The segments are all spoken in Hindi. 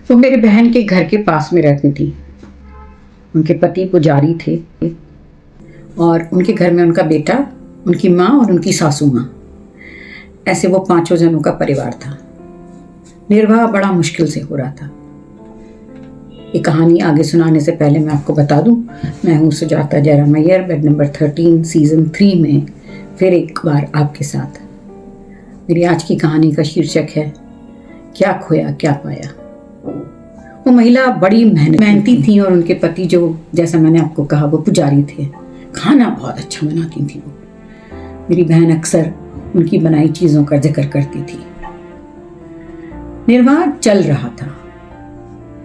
वो मेरी बहन के घर के पास में रहती थी। उनके पति पुजारी थे और उनके घर में उनका बेटा, उनकी माँ और उनकी सासू माँ, ऐसे वो 5 जनों का परिवार था। निर्वाह बड़ा मुश्किल से हो रहा था। ये कहानी आगे सुनाने से पहले मैं आपको बता दूं, मैं हूँ Sujata Jairam Iyer, bed number 13 season 3 में फिर एक बार आपके साथ। मेरी आज की कहानी का शीर्षक है क्या खोया क्या पाया। वो महिला बड़ी मेहनती थी और उनके पति, जो जैसा मैंने आपको कहा, वो पुजारी थे। खाना बहुत अच्छा बनाती थी वो। मेरी बहन अक्सर उनकी बनाई चीजों का जिक्र करती थी। निर्वाह चल रहा था,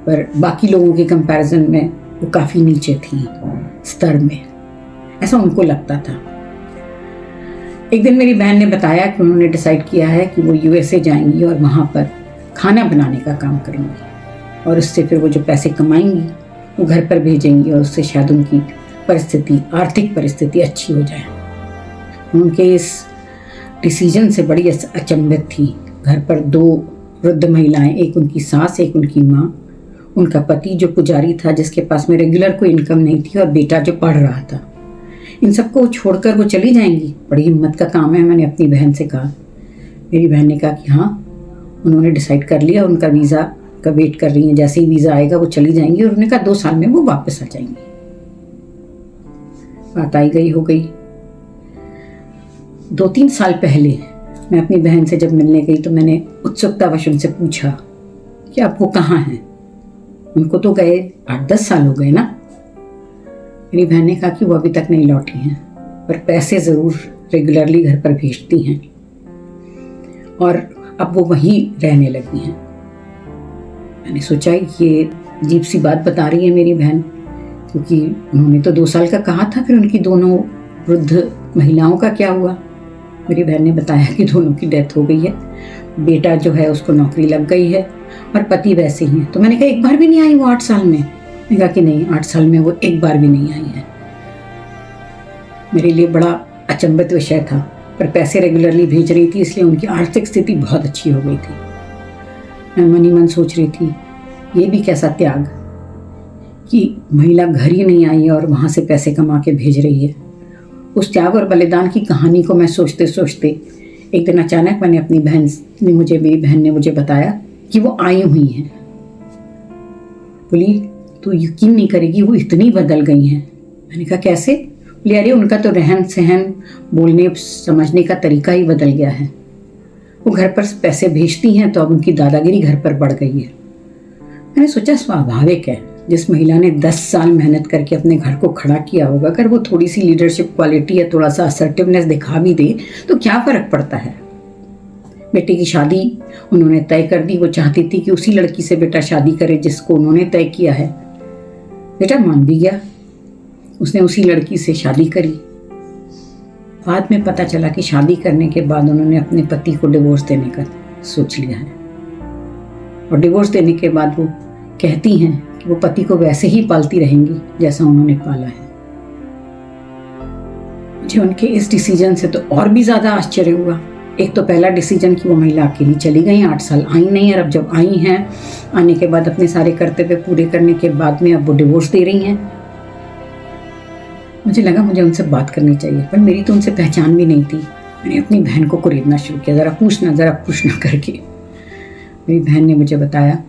पर बाकी लोगों के कंपैरिजन में वो काफी नीचे थी स्तर में, ऐसा उनको लगता था। एक दिन मेरी बहन ने बताया कि उन्होंने डिसाइड किया है कि वो यूएसए जाएंगी और वहां पर खाना बनाने का काम करेंगी, और उससे फिर वो जो पैसे कमाएंगी वो घर पर भेजेंगी और उससे शायद उनकी परिस्थिति, आर्थिक परिस्थिति अच्छी हो जाए। उनके इस डिसीजन से बड़ी अचंभित थी। घर पर 2 वृद्ध महिलाएं, एक उनकी सास, एक उनकी माँ, उनका पति जो पुजारी था, जिसके पास में रेगुलर कोई इनकम नहीं थी, और बेटा जो पढ़ रहा था। इन सबको छोड़कर वो चली जाएंगी? बड़ी हिम्मत का काम है, मैंने अपनी बहन से कहा। मेरी बहन ने कहा कि हाँ, उन्होंने डिसाइड कर लिया, उनका वीज़ा का वेट कर रही हैं, जैसे ही वीज़ा आएगा वो चली जाएंगी, और उन्होंने कहा 2 साल में वो वापस आ जाएंगी। बात आई गई हो गई। 2-3 साल पहले मैं अपनी बहन से जब मिलने गई तो मैंने उत्सुकतावश उनसे पूछा कि अब वो कहाँ हैं। उनको तो गए 8-10 साल हो गए ना। मेरी बहन ने कहा कि वो अभी तक नहीं लौटी हैं, पर पैसे ज़रूर रेगुलरली घर पर भेजती हैं और अब वो वहीं रहने लगी हैं। मैंने सोचा ये अजीब सी बात बता रही है मेरी बहन, क्योंकि उन्होंने तो 2 साल का कहा था। फिर उनकी दोनों वृद्ध महिलाओं का क्या हुआ? मेरी बहन ने बताया कि दोनों की डेथ हो गई है। बेटा जो है उसको नौकरी लग गई है और पति वैसे ही है। तो मैंने कहा एक बार भी नहीं आई वो 8 साल में? मैंने कहा कि नहीं, 8 साल में वो एक बार भी नहीं आई है। मेरे लिए बड़ा अचंभित विषय था, पर पैसे रेगुलरली भेज रही थी, इसलिए उनकी आर्थिक स्थिति बहुत अच्छी हो गई थी। मैं मन ही मन सोच रही थी, ये भी कैसा त्याग कि महिला घर ही नहीं आई और वहाँ से पैसे कमा के भेज रही है। उस त्याग और बलिदान की कहानी को मैं सोचते सोचते एक दिन अचानक मेरी बहन ने मुझे बताया कि वो आई हुई हैं। बोली तू यकीन नहीं करेगी, वो इतनी बदल गई हैं। मैंने कहा कैसे? बोली अरे उनका तो रहन सहन, बोलने समझने का तरीका ही बदल गया है। वो घर पर पैसे भेजती हैं तो अब उनकी दादागिरी घर पर बढ़ गई है। मैंने सोचा स्वाभाविक है, जिस महिला ने 10 साल मेहनत करके अपने घर को खड़ा किया होगा, अगर वो थोड़ी सी लीडरशिप क्वालिटी या थोड़ा सा असर्टिवनेस दिखा भी दे तो क्या फर्क पड़ता है। बेटे की शादी उन्होंने तय कर दी। वो चाहती थी कि उसी लड़की से बेटा शादी करे जिसको उन्होंने तय किया है। बेटा मान भी गया, उसने उसी लड़की से शादी करी। बाद में पता चला कि शादी करने के बाद उन्होंने अपने पति को डिवोर्स देने का सोच लिया है, और डिवोर्स देने के बाद वो कहती हैं कि वो पति को वैसे ही पालती रहेंगी जैसा उन्होंने पाला है। मुझे उनके इस डिसीजन से तो और भी ज्यादा आश्चर्य हुआ। एक तो पहला डिसीजन कि वो महिला अकेली चली गई, 8 साल आई नहीं, और अब जब आई हैं, आने के बाद अपने सारे कर्तव्य पूरे करने के बाद में अब वो डिवोर्स दे रही हैं। मुझे लगा मुझे उनसे बात करनी चाहिए, पर मेरी तो उनसे पहचान भी नहीं थी। मैंने अपनी बहन को कुरेदना शुरू किया, ज़रा पूछना करके। मेरी बहन ने मुझे बताया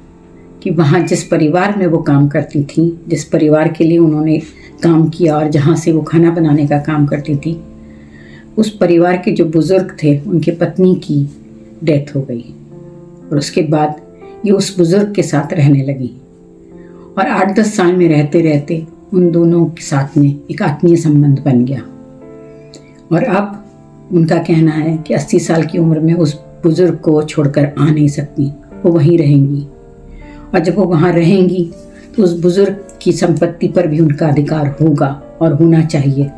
कि वहाँ जिस परिवार में वो काम करती थी, जिस परिवार के लिए उन्होंने काम किया और जहाँ से वो खाना बनाने का काम करती थी, उस परिवार के जो बुज़ुर्ग थे, उनके पत्नी की डेथ हो गई, और उसके बाद ये उस बुज़ुर्ग के साथ रहने लगी, और 8-10 साल में रहते रहते उन दोनों के साथ में एक आत्मीय संबंध बन गया। और अब उनका कहना है कि 80 साल की उम्र में उस बुजुर्ग को छोड़कर आ नहीं सकती, वो वहीं रहेंगी, और जब वो वहाँ रहेंगी तो उस बुजुर्ग की संपत्ति पर भी उनका अधिकार होगा और होना चाहिए,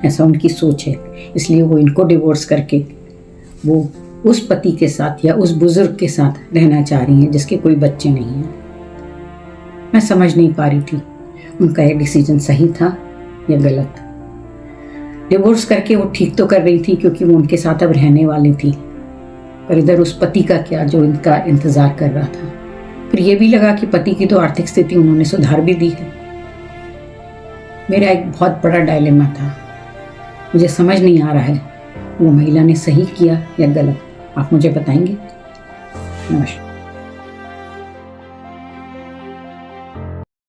ऐसा उनकी सोच है। इसलिए वो इनको डिवोर्स करके वो उस पति के साथ या उस बुजुर्ग के साथ रहना चाह रही हैं जिसके कोई बच्चे नहीं हैं। मैं समझ नहीं पा रही थी उनका ये डिसीजन सही था या गलत। डिवोर्स करके वो ठीक तो कर रही थी क्योंकि वो उनके साथ अब रहने वाली थी, पर इधर उस पति का क्या जो इनका इंतजार कर रहा था। फिर ये भी लगा कि पति की तो आर्थिक स्थिति उन्होंने सुधार भी दी है। मेरा एक बहुत बड़ा डायलेमा था। मुझे समझ नहीं आ रहा है वो महिला ने सही किया या गलत। आप मुझे बताएंगे? नमस्कार।